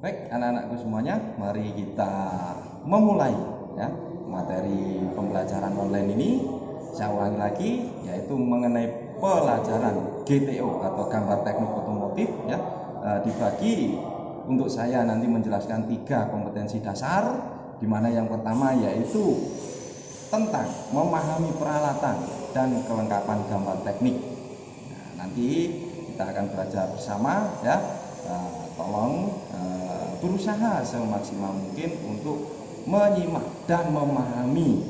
Baik, anak-anakku semuanya, mari kita memulai ya materi pembelajaran online ini. Saya ulangi lagi, yaitu mengenai pelajaran GTO atau gambar teknik otomotif ya. Dibagi untuk saya nanti menjelaskan 3 kompetensi dasar, di mana yang pertama yaitu tentang memahami peralatan dan kelengkapan gambar teknik. Nanti kita akan belajar bersama ya. Tolong berusaha semaksimal mungkin untuk menyimak dan memahami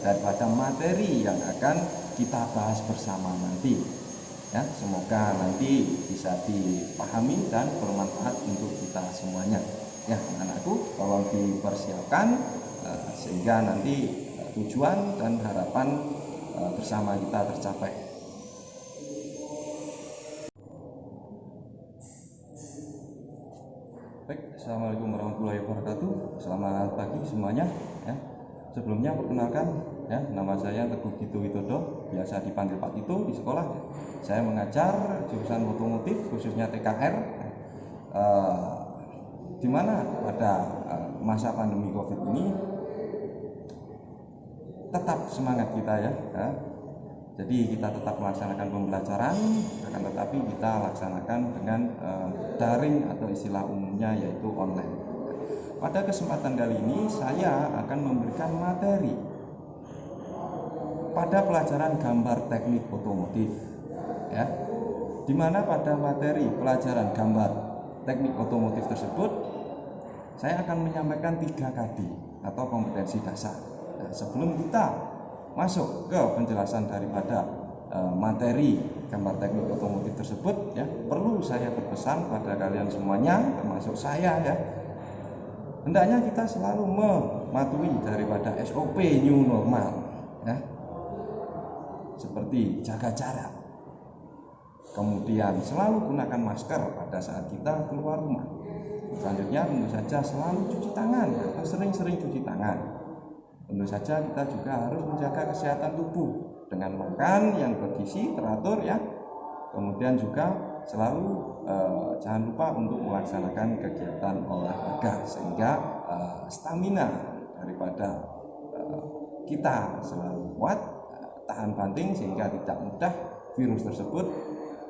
daripada materi yang akan kita bahas bersama nanti ya. Semoga nanti bisa dipahami dan bermanfaat untuk kita semuanya ya. Anakku, tolong dipersiapkan sehingga nanti tujuan dan harapan bersama kita tercapai. Baik, assalamualaikum warahmatullahi wabarakatuh. Selamat pagi semuanya ya. Sebelumnya perkenalkan ya, nama saya Teguh Gito Widodo, biasa dipanggil Pak Tito di sekolah. Saya mengajar jurusan otomotif khususnya TKR, di mana pada masa pandemi COVID ini tetap semangat kita ya. Jadi kita tetap melaksanakan pembelajaran, akan tetapi kita laksanakan dengan daring atau istilah umumnya yaitu online. Pada kesempatan kali ini saya akan memberikan materi pada pelajaran gambar teknik otomotif ya. Dimana pada materi pelajaran gambar teknik otomotif tersebut saya akan menyampaikan 3 KD atau kompetensi dasar. Nah, sebelum kita masuk ke penjelasan daripada materi gambar teknik otomotif tersebut ya, perlu saya berpesan pada kalian semuanya, termasuk saya ya, hendaknya kita selalu mematuhi daripada SOP new normal ya, seperti jaga jarak, kemudian selalu gunakan masker pada saat kita keluar rumah. Selanjutnya tentu saja selalu cuci tangan atau sering-sering cuci tangan. Tentu saja kita juga harus menjaga kesehatan tubuh dengan makan yang bergizi teratur ya. Kemudian juga selalu jangan lupa untuk melaksanakan kegiatan olahraga sehingga stamina daripada kita selalu kuat, tahan banting sehingga tidak mudah virus tersebut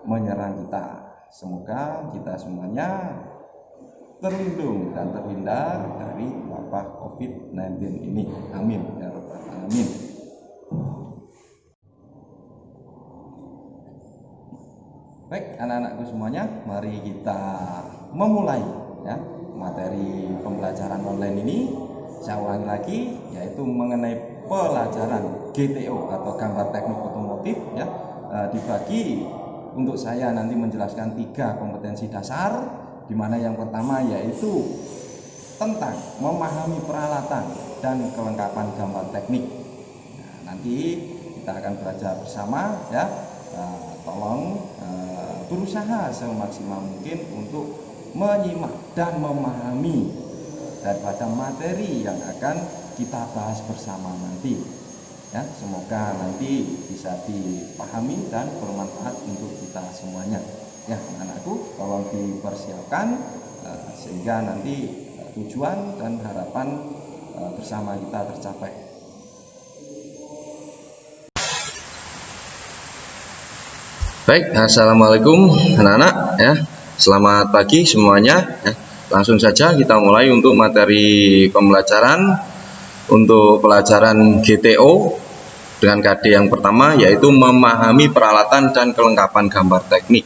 menyerang kita. Semoga kita semuanya terlindung dan terhindar dari wabah COVID-19 ini. Amin ya rabbal alamin. Baik, anak-anakku semuanya, mari kita memulai ya materi pembelajaran online ini. Saya ulangi lagi, yaitu mengenai pelajaran GTO atau gambar teknik otomotif ya. Dibagi untuk saya nanti menjelaskan 3 kompetensi dasar, di mana yang pertama yaitu tentang memahami peralatan dan kelengkapan gambar teknik. Nah, nanti kita akan belajar bersama ya. Tolong berusaha semaksimal mungkin untuk menyimak dan memahami daripada materi yang akan kita bahas bersama nanti ya. Semoga nanti bisa dipahami dan bermanfaat untuk kita semuanya ya. Anakku, tolong dipersiapkan sehingga nanti tujuan dan harapan bersama kita tercapai. Baik, assalamualaikum anak-anak ya. Selamat pagi semuanya ya. Langsung saja kita mulai untuk materi pembelajaran untuk pelajaran GTO dengan KD yang pertama yaitu memahami peralatan dan kelengkapan gambar teknik.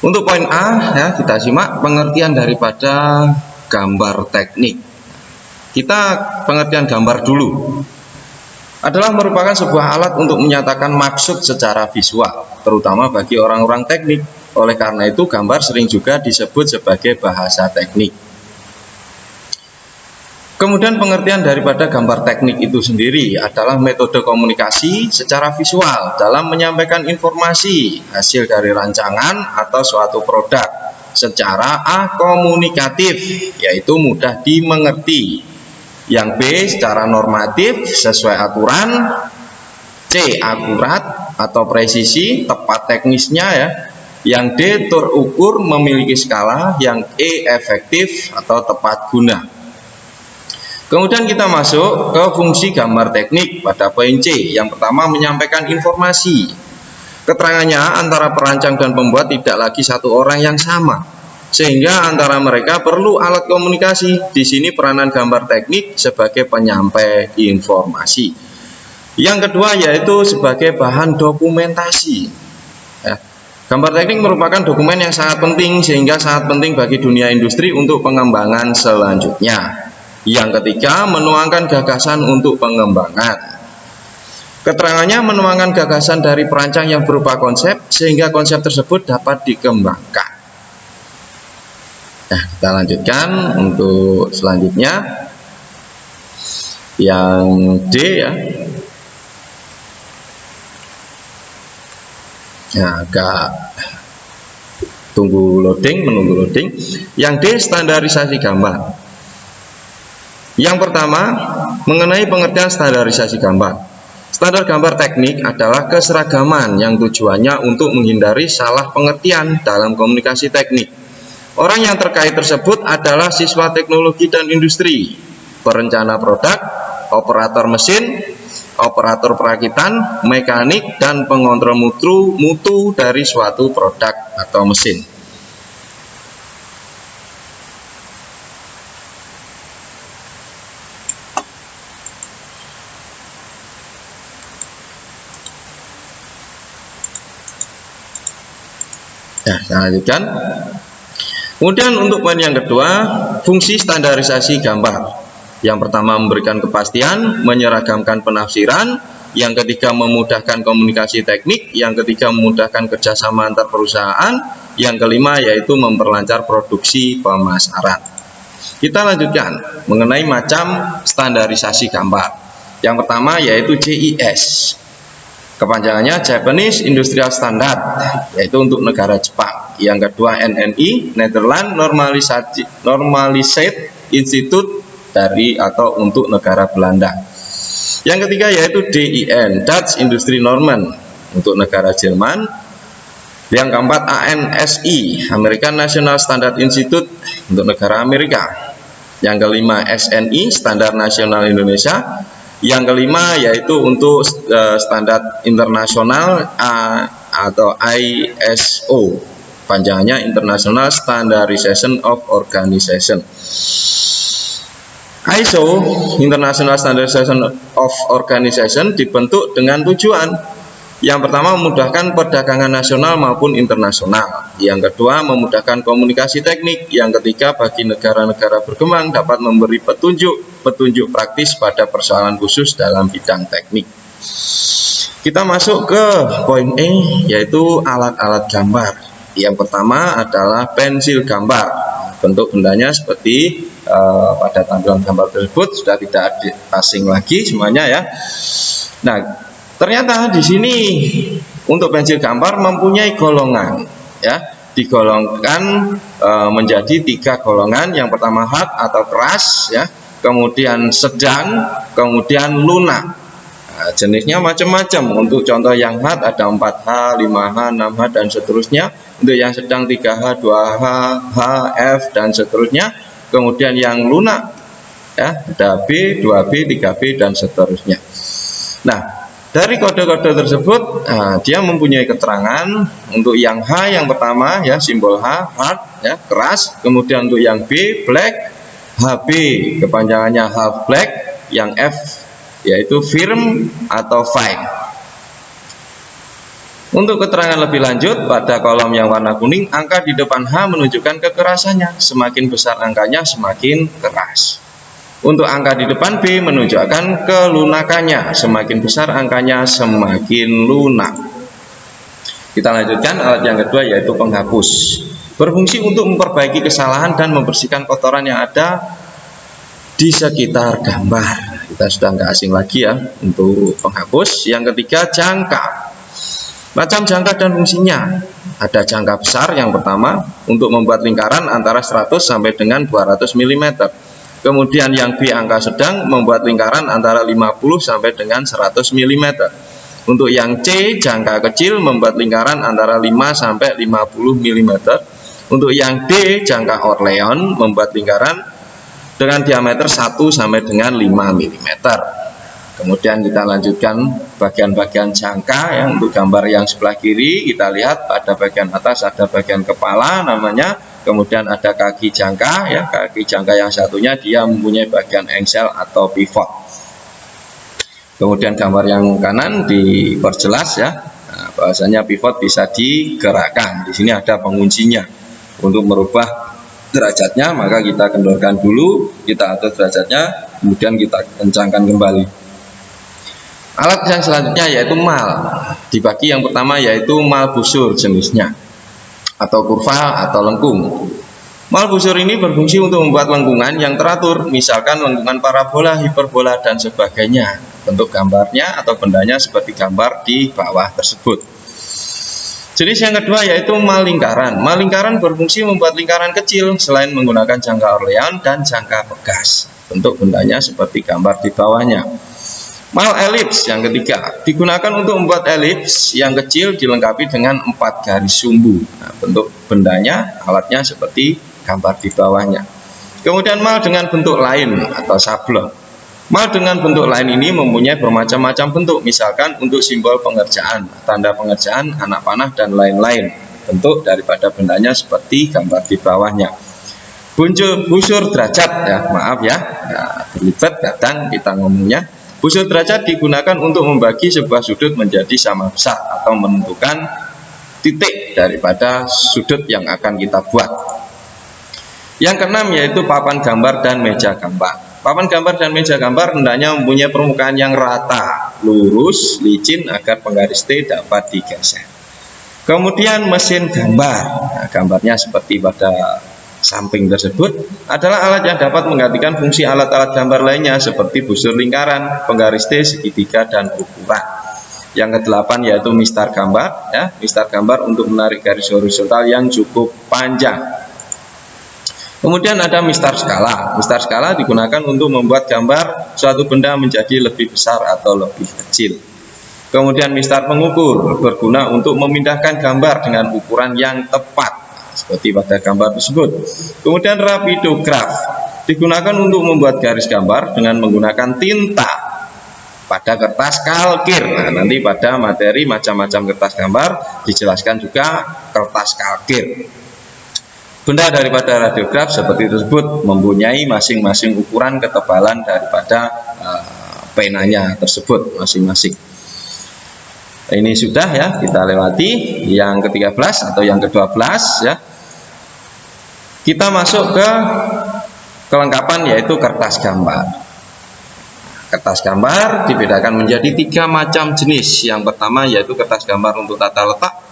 Untuk poin A ya, kita simak pengertian daripada gambar teknik. Kita pengertian gambar dulu. Adalah merupakan sebuah alat untuk menyatakan maksud secara visual, terutama bagi orang-orang teknik. Oleh karena itu gambar sering juga disebut sebagai bahasa teknik. Kemudian pengertian daripada gambar teknik itu sendiri adalah metode komunikasi secara visual dalam menyampaikan informasi hasil dari rancangan atau suatu produk secara A. Komunikatif, yaitu mudah dimengerti. Yang B. Secara normatif sesuai aturan. C. Akurat atau presisi, tepat teknisnya ya. Yang D terukur memiliki skala, yang E efektif atau tepat guna. Kemudian kita masuk ke fungsi gambar teknik pada poin C. Yang pertama menyampaikan informasi. Keterangannya antara perancang dan pembuat tidak lagi satu orang yang sama, sehingga antara mereka perlu alat komunikasi. Di sini peranan gambar teknik sebagai penyampai informasi. Yang kedua yaitu sebagai bahan dokumentasi. Ya. Gambar teknik merupakan dokumen yang sangat penting, sehingga sangat penting bagi dunia industri untuk pengembangan selanjutnya. Yang ketiga, menuangkan gagasan untuk pengembangan. Keterangannya menuangkan gagasan dari perancang yang berupa konsep, sehingga konsep tersebut dapat dikembangkan. Nah, kita lanjutkan untuk selanjutnya. Yang D ya. Nah, agak menunggu loading. Yang D, standarisasi gambar. Yang pertama, mengenai pengertian standarisasi gambar. Standar gambar teknik adalah keseragaman yang tujuannya untuk menghindari salah pengertian dalam komunikasi teknik. Orang yang terkait tersebut adalah siswa teknologi dan industri, perencana produk, operator mesin, operator perakitan, mekanik, dan pengontrol mutu dari suatu produk atau mesin. Nah, saya lanjutkan. Kemudian untuk poin yang kedua, fungsi standarisasi gambar. Yang pertama memberikan kepastian, menyeragamkan penafsiran. Yang ketiga memudahkan komunikasi teknik. Yang ketiga memudahkan kerjasama antar perusahaan. Yang kelima yaitu memperlancar produksi pemasaran. Kita lanjutkan mengenai macam standarisasi gambar. Yang pertama yaitu JIS. Kepanjangannya Japanese Industrial Standard, yaitu untuk negara Jepang. Yang kedua NNI, Netherlands Normalised Institute dari atau untuk negara Belanda. Yang ketiga yaitu DIN, Dutch Industry Normen untuk negara Jerman. Yang keempat ANSI, American National Standard Institute untuk negara Amerika. Yang kelima SNI, Standar Nasional Indonesia. Yang kelima yaitu untuk standar internasional atau ISO, panjangnya International Standardization of Organization. ISO, International Standardization of Organization, dibentuk dengan tujuan yang pertama memudahkan perdagangan nasional maupun internasional. Yang kedua memudahkan komunikasi teknik. Yang ketiga bagi negara-negara berkembang dapat memberi petunjuk praktis pada persoalan khusus dalam bidang teknik. Kita masuk ke poin E, yaitu alat-alat gambar. Yang pertama adalah pensil gambar. Bentuk bendanya seperti pada tampilan gambar tersebut, sudah tidak asing lagi semuanya ya. Nah, ternyata di sini untuk pensil gambar mempunyai golongan, ya, digolongkan menjadi 3 golongan. Yang pertama hard atau keras, ya, kemudian sedang, kemudian lunak. Nah, jenisnya macam-macam. Untuk contoh yang hard ada 4H, 5H, 6H dan seterusnya. Untuk yang sedang 3H, 2H, H, F dan seterusnya. Kemudian yang lunak, ya, ada B, 2B, 3B dan seterusnya. Nah, dari kode-kode tersebut, dia mempunyai keterangan. Untuk yang H yang pertama, ya, simbol H, hard, ya, keras. Kemudian untuk yang B, black, HB, kepanjangannya half black. Yang F yaitu firm atau fine. Untuk keterangan lebih lanjut, pada kolom yang warna kuning, angka di depan H menunjukkan kekerasannya. Semakin besar angkanya, semakin keras. Untuk angka di depan B menunjukkan kelunakannya. Semakin besar angkanya, semakin lunak. Kita lanjutkan alat yang kedua yaitu penghapus. Berfungsi untuk memperbaiki kesalahan dan membersihkan kotoran yang ada di sekitar gambar. Kita sudah nggak asing lagi ya untuk penghapus. Yang ketiga jangka. Macam jangka dan fungsinya. Ada jangka besar yang pertama untuk membuat lingkaran antara 100 sampai dengan 200 mm. Kemudian yang B angka sedang membuat lingkaran antara 50 sampai dengan 100 mm. Untuk yang C, jangka kecil, membuat lingkaran antara 5 sampai 50 mm. Untuk yang D, jangka Orleans, membuat lingkaran dengan diameter 1 sampai dengan 5 mm. Kemudian kita lanjutkan bagian-bagian jangka ya. Untuk gambar yang sebelah kiri kita lihat pada bagian atas ada bagian kepala namanya, kemudian ada kaki jangka ya. Kaki jangka yang satunya dia mempunyai bagian engsel atau pivot. Kemudian gambar yang kanan diperjelas ya, nah, bahwasanya pivot bisa digerakkan. Di sini ada penguncinya. Untuk merubah derajatnya maka kita kendorkan dulu, kita atur derajatnya, kemudian kita kencangkan kembali. Alat yang selanjutnya yaitu mal. Dibagi yang pertama yaitu mal busur jenisnya, atau kurva atau lengkung. Mal busur ini berfungsi untuk membuat lengkungan yang teratur, misalkan lengkungan parabola, hiperbola, dan sebagainya. Bentuk gambarnya atau bendanya seperti gambar di bawah tersebut. Jenis yang kedua yaitu mal lingkaran. Mal lingkaran berfungsi membuat lingkaran kecil selain menggunakan jangka Orleans dan jangka Pegas. Bentuk bendanya seperti gambar di bawahnya. Mal elips yang ketiga digunakan untuk membuat elips yang kecil dilengkapi dengan 4 garis sumbu. Nah, bentuk bendanya, alatnya seperti gambar di bawahnya. Kemudian mal dengan bentuk lain atau sablon. Mal dengan bentuk lain ini mempunyai bermacam-macam bentuk, misalkan untuk simbol pengerjaan, tanda pengerjaan, anak panah, dan lain-lain. Bentuk daripada bendanya seperti gambar di bawahnya. Busur derajat ya, maaf ya, terlibat kadang kita ngomongnya. Busur derajat digunakan untuk membagi sebuah sudut menjadi sama besar atau menentukan titik daripada sudut yang akan kita buat. Yang keenam yaitu papan gambar dan meja gambar. Papan gambar dan meja gambar hendaknya mempunyai permukaan yang rata, lurus, licin agar penggaris T dapat digeser. Kemudian mesin gambar. Nah, gambarnya seperti pada samping tersebut adalah alat yang dapat menggantikan fungsi alat-alat gambar lainnya seperti busur lingkaran, penggaris T, segitiga, dan ukuran. Yang kedelapan yaitu mistar gambar ya. Mistar gambar untuk menarik garis horizontal yang cukup panjang. Kemudian ada mistar skala. Mistar skala digunakan untuk membuat gambar suatu benda menjadi lebih besar atau lebih kecil. Kemudian mistar pengukur berguna untuk memindahkan gambar dengan ukuran yang tepat seperti pada gambar tersebut. Kemudian rapidograf digunakan untuk membuat garis gambar dengan menggunakan tinta pada kertas kalkir. Nah, nanti pada materi macam-macam kertas gambar dijelaskan juga kertas kalkir. Benda daripada radiograf seperti tersebut mempunyai masing-masing ukuran ketebalan daripada penanya tersebut masing-masing. Ini sudah ya, kita lewati yang ke-13 atau yang ke-12 ya. Kita masuk ke kelengkapan yaitu kertas gambar. Kertas gambar dibedakan menjadi 3 macam jenis. Yang pertama yaitu kertas gambar untuk tata letak.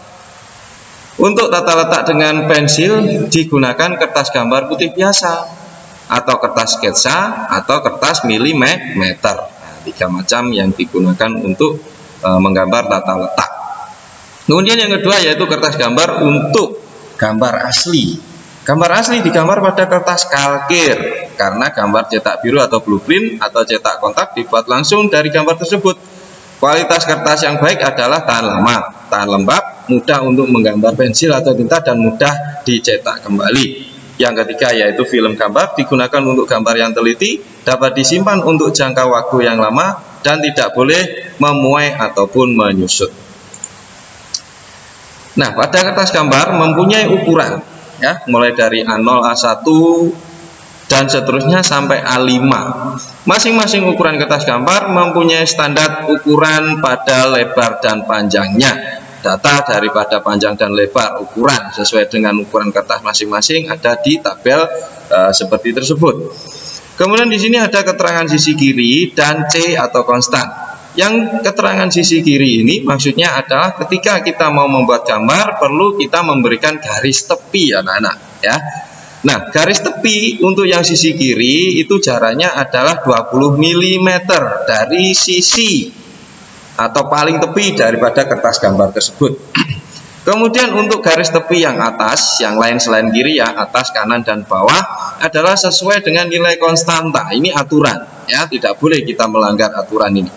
Untuk tata letak dengan pensil digunakan kertas gambar putih biasa atau kertas sketsa atau kertas milimeter. Nah, 3 macam yang digunakan untuk menggambar tata letak. Kemudian yang kedua yaitu kertas gambar untuk gambar asli. Gambar asli digambar pada kertas kalkir karena gambar cetak biru atau blueprint atau cetak kontak dibuat langsung dari gambar tersebut. Kualitas kertas yang baik adalah tahan lama, tahan lembab, mudah untuk menggambar pensil atau tinta, dan mudah dicetak kembali. Yang ketiga yaitu film gambar digunakan untuk gambar yang teliti, dapat disimpan untuk jangka waktu yang lama, dan tidak boleh memuai ataupun menyusut. Nah, pada kertas gambar mempunyai ukuran ya, mulai dari A0, A1 dan seterusnya sampai A5. Masing-masing ukuran kertas gambar mempunyai standar ukuran pada lebar dan panjangnya. Data daripada panjang dan lebar ukuran sesuai dengan ukuran kertas masing-masing ada di tabel seperti tersebut. Kemudian di sini ada keterangan sisi kiri dan C atau konstan. Yang keterangan sisi kiri ini maksudnya adalah ketika kita mau membuat gambar perlu kita memberikan garis tepi anak-anak ya. Nah, garis tepi untuk yang sisi kiri itu jaraknya adalah 20 mm dari sisi atau paling tepi daripada kertas gambar tersebut. Kemudian untuk garis tepi yang atas, yang lain selain kiri ya, atas, kanan, dan bawah adalah sesuai dengan nilai konstanta. Ini aturan ya, tidak boleh kita melanggar aturan ini.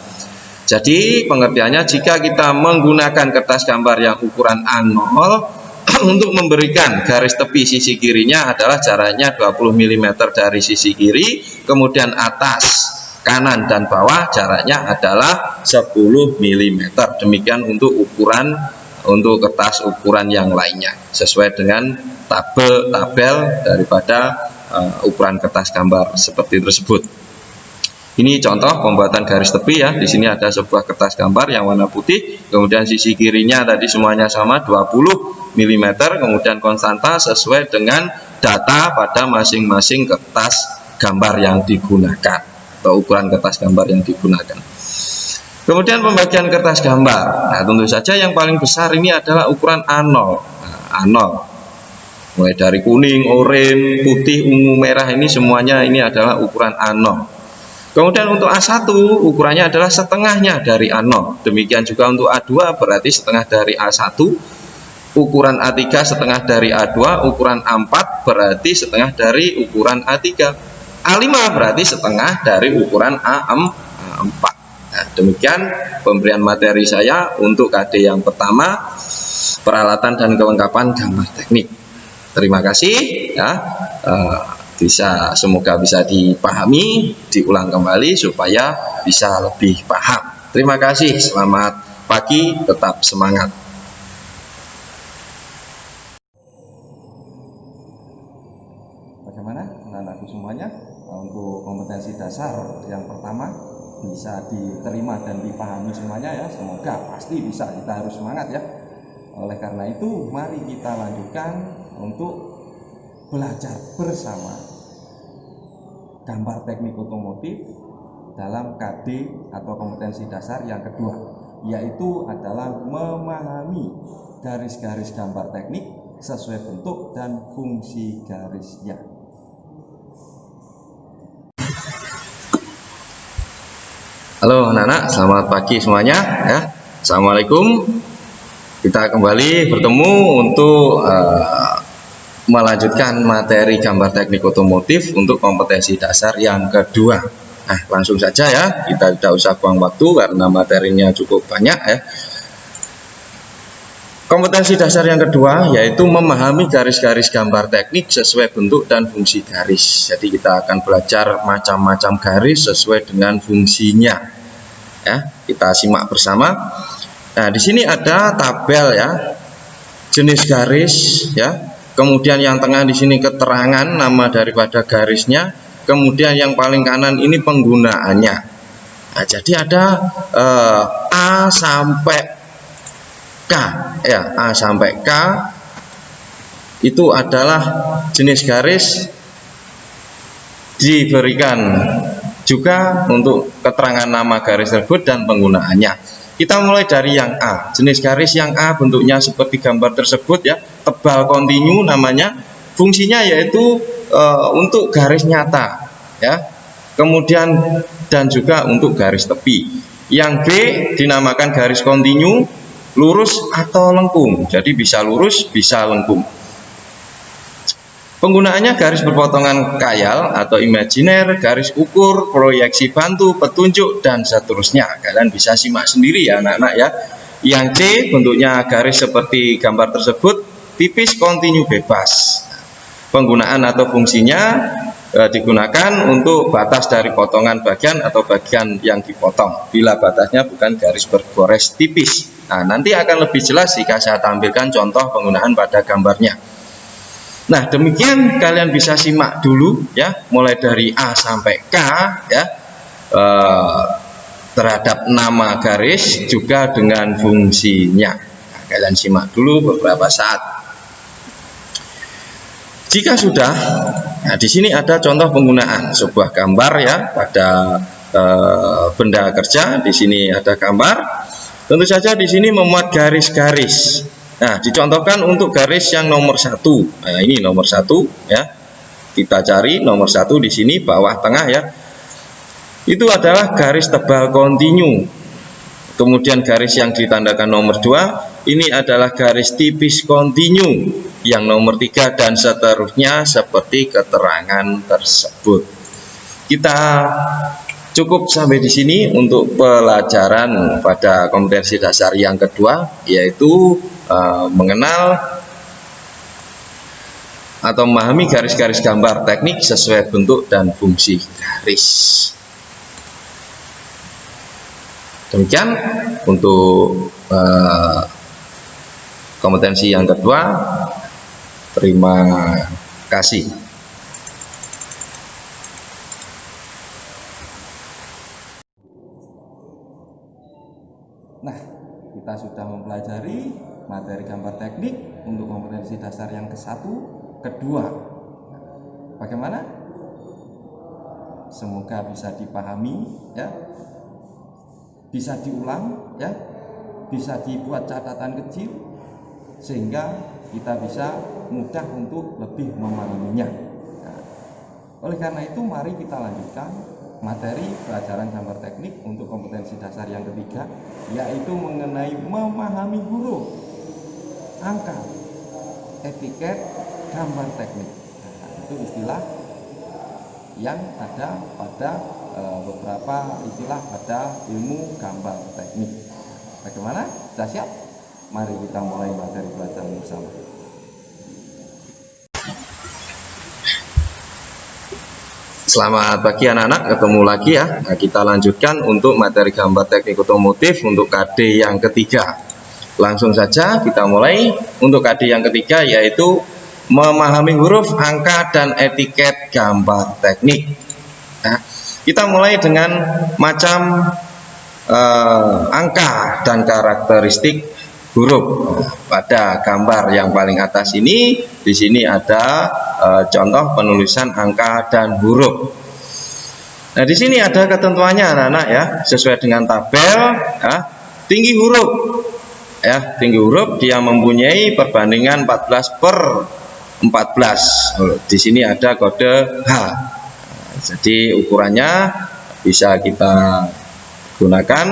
Jadi pengertiannya, jika kita menggunakan kertas gambar yang ukuran A0 untuk memberikan garis tepi sisi kirinya adalah jaraknya 20 mm dari sisi kiri, kemudian atas, kanan dan bawah jaraknya adalah 10 mm. Demikian untuk kertas ukuran yang lainnya, sesuai dengan tabel daripada ukuran kertas gambar seperti tersebut. Ini contoh pembuatan garis tepi ya. Di sini ada sebuah kertas gambar yang warna putih, kemudian sisi kirinya tadi semuanya sama 20 mm, kemudian konstanta sesuai dengan data pada masing-masing kertas gambar yang digunakan atau ukuran kertas gambar yang digunakan. Kemudian pembagian kertas gambar. Nah, tentu saja yang paling besar ini adalah ukuran A0. Nah, A0. Mulai dari kuning, oranye, putih, ungu, merah, ini semuanya ini adalah ukuran A0. Kemudian untuk A1 ukurannya adalah setengahnya dari A0. Demikian juga untuk A2 berarti setengah dari A1. Ukuran A3 setengah dari A2. Ukuran A4 berarti setengah dari ukuran A3. A5 berarti setengah dari ukuran A4. Nah, demikian pemberian materi saya untuk KD yang pertama, peralatan dan kelengkapan gambar teknik. Terima kasih ya. Semoga bisa dipahami, diulang kembali supaya bisa lebih paham. Terima kasih, selamat pagi, tetap semangat. Bagaimana anak-anakku semuanya? Untuk kompetensi dasar yang pertama bisa diterima dan dipahami semuanya ya. Semoga pasti bisa, kita harus semangat ya. Oleh karena itu, mari kita lanjutkan untuk belajar bersama gambar teknik otomotif dalam KD atau kompetensi dasar yang kedua, yaitu adalah memahami garis-garis gambar teknik sesuai bentuk dan fungsi garisnya. Halo anak-anak, selamat pagi semuanya ya. Assalamualaikum. Kita kembali bertemu untuk melanjutkan materi gambar teknik otomotif untuk kompetensi dasar yang kedua. Nah, langsung saja ya, kita tidak usah buang waktu karena materinya cukup banyak ya. Kompetensi dasar yang kedua yaitu memahami garis-garis gambar teknik sesuai bentuk dan fungsi garis. Jadi kita akan belajar macam-macam garis sesuai dengan fungsinya. Ya, kita simak bersama. Nah, di sini ada tabel ya, jenis garis ya. Kemudian yang tengah di sini keterangan nama daripada garisnya. Kemudian yang paling kanan ini penggunaannya. Nah, jadi ada A sampai K ya, A sampai K itu adalah jenis garis. Diberikan juga untuk keterangan nama garis tersebut dan penggunaannya. Kita mulai dari yang A. Jenis garis yang A bentuknya seperti gambar tersebut ya, tebal kontinu namanya. Fungsinya yaitu untuk garis nyata ya. Kemudian dan juga untuk garis tepi. Yang B dinamakan garis kontinu, lurus atau lengkung. Jadi bisa lurus, bisa lengkung. Penggunaannya garis berpotongan khayal atau imajiner, garis ukur, proyeksi bantu, petunjuk, dan seterusnya. Kalian bisa simak sendiri ya anak-anak ya. Yang C bentuknya garis seperti gambar tersebut, tipis, kontinu, bebas. Penggunaan atau fungsinya digunakan untuk batas dari potongan bagian atau bagian yang dipotong bila batasnya bukan garis bergores tipis. Nah, nanti akan lebih jelas jika saya tampilkan contoh penggunaan pada gambarnya. Nah, demikian kalian bisa simak dulu ya, mulai dari A sampai K ya, terhadap nama garis juga dengan fungsinya. Nah, kalian simak dulu beberapa saat. Jika sudah, nah di sini ada contoh penggunaan sebuah gambar ya pada benda kerja. Di sini ada gambar. Tentu saja di sini memuat garis-garis. Nah, dicontohkan untuk garis yang nomor 1. Nah, ini nomor 1 ya. Kita cari nomor 1 di sini bawah tengah ya. Itu adalah garis tebal kontinu. Kemudian garis yang ditandakan nomor 2, ini adalah garis tipis kontinu. Yang nomor 3 dan seterusnya seperti keterangan tersebut. Kita cukup sampai di sini untuk pelajaran pada kompetensi dasar yang kedua, yaitu mengenal atau memahami garis-garis gambar teknik sesuai bentuk dan fungsi garis. Demikian untuk kompetensi yang kedua. Terima kasih. Nah, kita sudah mempelajari materi gambar teknik untuk kompetensi dasar yang ke-1, kedua. Bagaimana? Semoga bisa dipahami, ya. Bisa diulang, ya. Bisa dibuat catatan kecil sehingga kita bisa mudah untuk lebih memahaminya. Nah, oleh karena itu mari kita lanjutkan materi pelajaran gambar teknik untuk kompetensi dasar yang ketiga, yaitu mengenai memahami huruf, angka, etiket gambar teknik. Nah, itu istilah yang ada pada beberapa istilah pada ilmu gambar teknik. Bagaimana? Sudah siap? Mari kita mulai materi pelajaran bersama. Selamat pagi anak-anak, ketemu lagi ya. Nah, kita lanjutkan untuk materi gambar teknik otomotif untuk KD yang ketiga. Langsung saja kita mulai untuk KD yang ketiga, yaitu memahami huruf, angka, dan etiket gambar teknik. Nah, kita mulai dengan macam angka dan karakteristik huruf. Pada gambar yang paling atas ini, di sini ada contoh penulisan angka dan huruf. Nah, di sini ada ketentuannya anak-anak ya, sesuai dengan tabel ya. Tinggi huruf ya, tinggi huruf dia mempunyai perbandingan 14/14. Di sini ada kode H. Jadi ukurannya bisa kita gunakan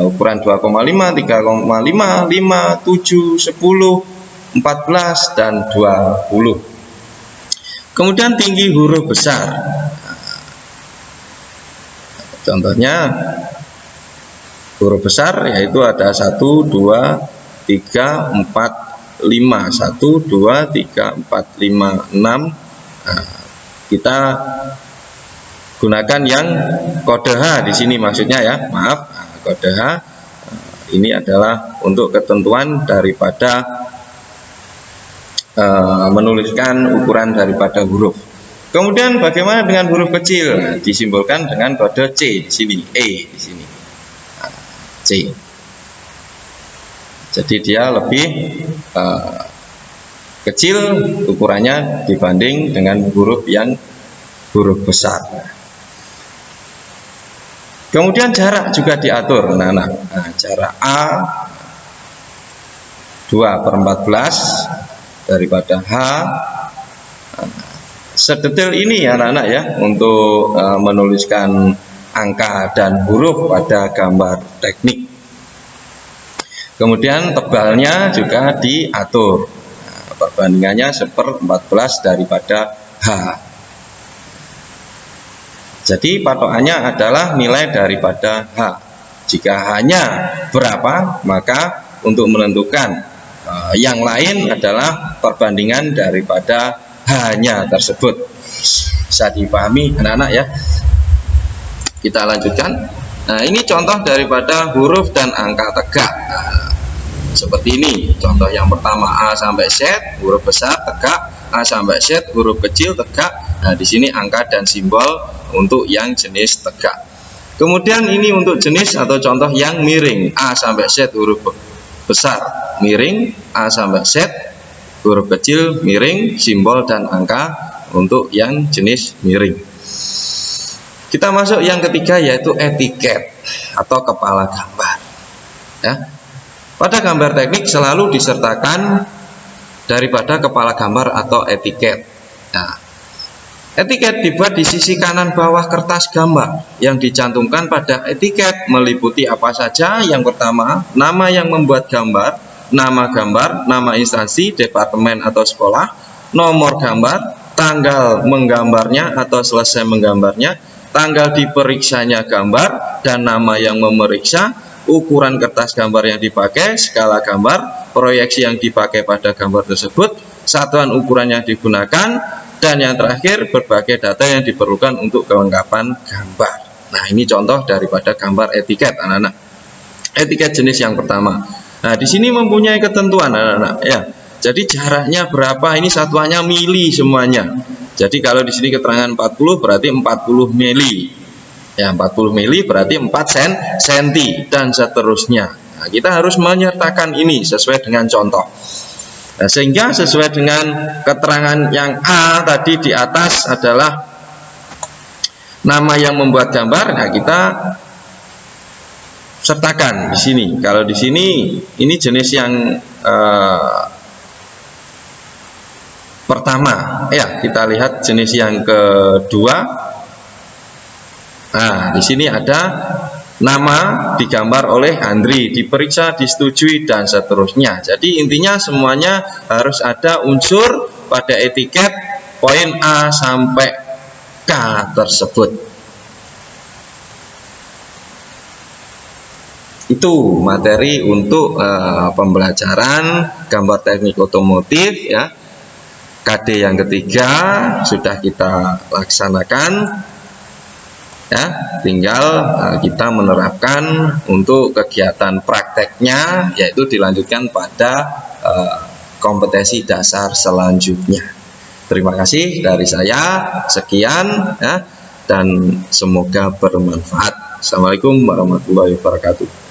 ukuran 2,5, 3,5, 5, 7, 10, 14, dan 20. Kemudian tinggi huruf besar. Contohnya huruf besar yaitu ada 1, 2, 3, 4, 5. 1, 2, 3, 4, 5, 6. Nah, kita gunakan yang kode H di sini maksudnya ya, maaf, kode H ini adalah untuk ketentuan daripada menuliskan ukuran daripada huruf. Kemudian bagaimana dengan huruf kecil? Nah, disimbolkan dengan kode C di sini, E di sini, nah, C. Jadi dia lebih kecil ukurannya dibanding dengan huruf yang huruf besar. Kemudian jarak juga diatur. Nah, jarak A 2/14 daripada H. Sedetail ini ya anak-anak ya untuk menuliskan angka dan huruf pada gambar teknik. Kemudian tebalnya juga diatur. Nah, perbandingannya 1/14 daripada H. Jadi patokannya adalah nilai daripada H. Jika H-nya berapa, maka untuk menentukan yang lain adalah perbandingan daripada H-nya tersebut. Bisa dipahami anak-anak ya. Kita lanjutkan. Nah, ini contoh daripada huruf dan angka tegak. Nah, seperti ini. Contoh yang pertama A sampai Z, huruf besar tegak, A sampai Z, huruf kecil tegak. Nah, di sini angka dan simbol untuk yang jenis tegak. Kemudian ini untuk jenis atau contoh yang miring, A sampai Z huruf besar miring, A sampai Z huruf kecil miring, simbol dan angka untuk yang jenis miring. Kita masuk yang ketiga yaitu etiket atau kepala gambar ya. Pada gambar teknik selalu disertakan daripada kepala gambar atau etiket. Nah, etiket dibuat di sisi kanan bawah kertas gambar. Yang dicantumkan pada etiket meliputi apa saja? Yang pertama, nama yang membuat gambar, nama instansi, departemen atau sekolah, nomor gambar, tanggal menggambarnya atau selesai menggambarnya, tanggal diperiksanya gambar dan nama yang memeriksa, ukuran kertas gambar yang dipakai, skala gambar, proyeksi yang dipakai pada gambar tersebut, satuan ukuran yang digunakan, dan yang terakhir berbagai data yang diperlukan untuk kelengkapan gambar. Nah, ini contoh daripada gambar etiket, anak-anak. Etiket jenis yang pertama. Nah, di sini mempunyai ketentuan, anak-anak, ya. Jadi jaraknya berapa? Ini satuannya mili semuanya. Jadi kalau di sini keterangan 40 berarti 40 mili. Ya, 40 mili berarti 4 cm dan seterusnya. Nah, kita harus menyertakan ini sesuai dengan contoh. Nah, sehingga sesuai dengan keterangan yang A tadi di atas adalah nama yang membuat gambar. Nah, kita sertakan di sini. Kalau di sini ini jenis yang pertama, ya kita lihat jenis yang kedua. Nah, di sini ada nama digambar oleh Andri, diperiksa, disetujui dan seterusnya. Jadi intinya semuanya harus ada unsur pada etiket poin A sampai K tersebut. Itu materi untuk pembelajaran gambar teknik otomotif, ya. KD yang ketiga sudah kita laksanakan, ya. Tinggal kita menerapkan untuk kegiatan prakteknya, yaitu dilanjutkan pada kompetensi dasar selanjutnya. Terima kasih dari saya, sekian, ya, dan semoga bermanfaat. Assalamualaikum warahmatullahi wabarakatuh.